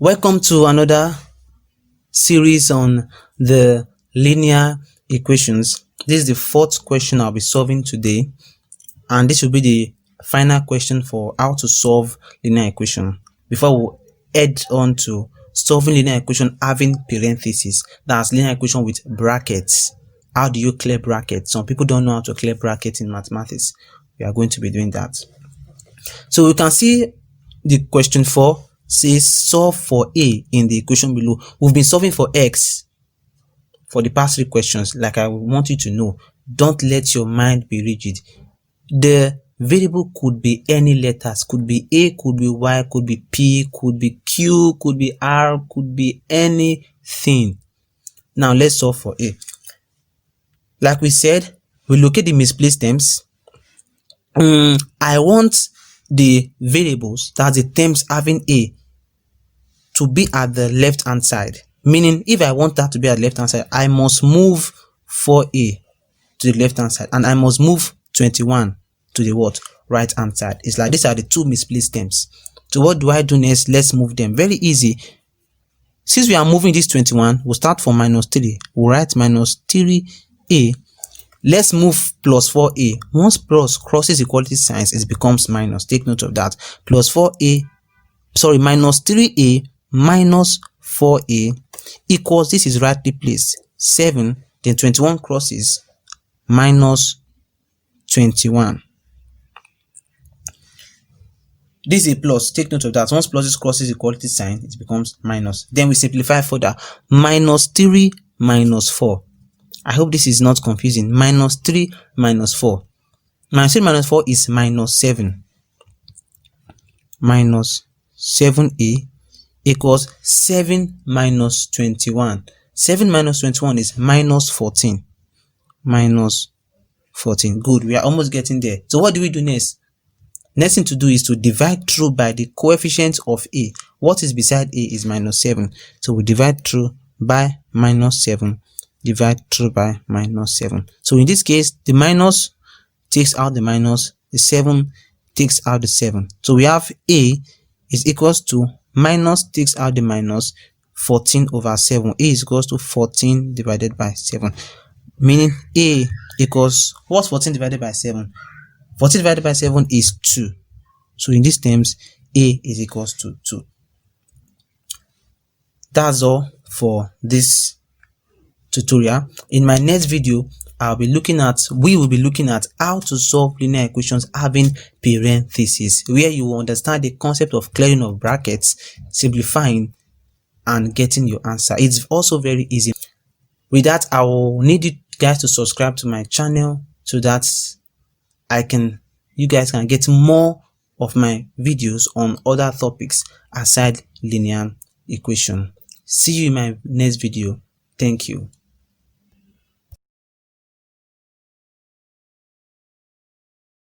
Welcome to another series on the linear equations. This is the fourth question I'll be solving today, and this will be the final question for how to solve linear equation. Before we head on to solving linear equation having parentheses, that's linear equation with brackets. How do you clear brackets? Some people don't know how to clear brackets in mathematics. We are going to be doing that. So we can see the question 4 says solve for a in the equation below. We've been solving for x for the past 3 questions. Like, I want you to know, don't let your mind be rigid. The variable could be any letters, could be a, could be y, could be p, could be q, could be r, could be anything. Now let's solve for a. Like we said, we locate the misplaced terms. I want the variables, that's the terms having a, to be at the left hand side. Meaning, if I want that to be at the left hand side, I must move 4a to the left hand side, and I must move 21 to the what? Right hand side. It's like these are the two misplaced terms. So what do I do next? Let's move them. Very easy. Since we are moving this 21, we'll start from -3. We'll write -3a. Let's move plus 4a. Once plus crosses equality signs, it becomes minus. Take note of that. Plus 4a, sorry, -3a minus 4a equals, this is rightly placed, 7, then 21 crosses, minus 21. This is a plus. Take note of that. Once plus crosses equality sign, it becomes minus. Then we simplify further. -3 minus 4. I hope this is not confusing. -3 minus 4. -3 minus 4 is -7. Minus 7a equals 7 minus 21. 7 minus 21 is -14. -14. Good. We are almost getting there. So what do we do next? Next thing to do is to divide through by the coefficient of a. What is beside a is -7. So we divide through by -7. Divide through by -7. So in this case, the minus takes out the minus, the 7 takes out the 7. So we have a is equals to minus takes out the minus, 14 over 7. A is equals to 14 divided by 7. Meaning a equals, what's 14 divided by 7? 14 divided by 7 is 2. So in these terms, a is equals to 2. That's all for this tutorial. In my next video, we will be looking at how to solve linear equations having parentheses, where you will understand the concept of clearing of brackets, simplifying, and getting your answer. It's also very easy. With that, I will need you guys to subscribe to my channel so that you guys can get more of my videos on other topics aside linear equation. See you in my next video. Thank you.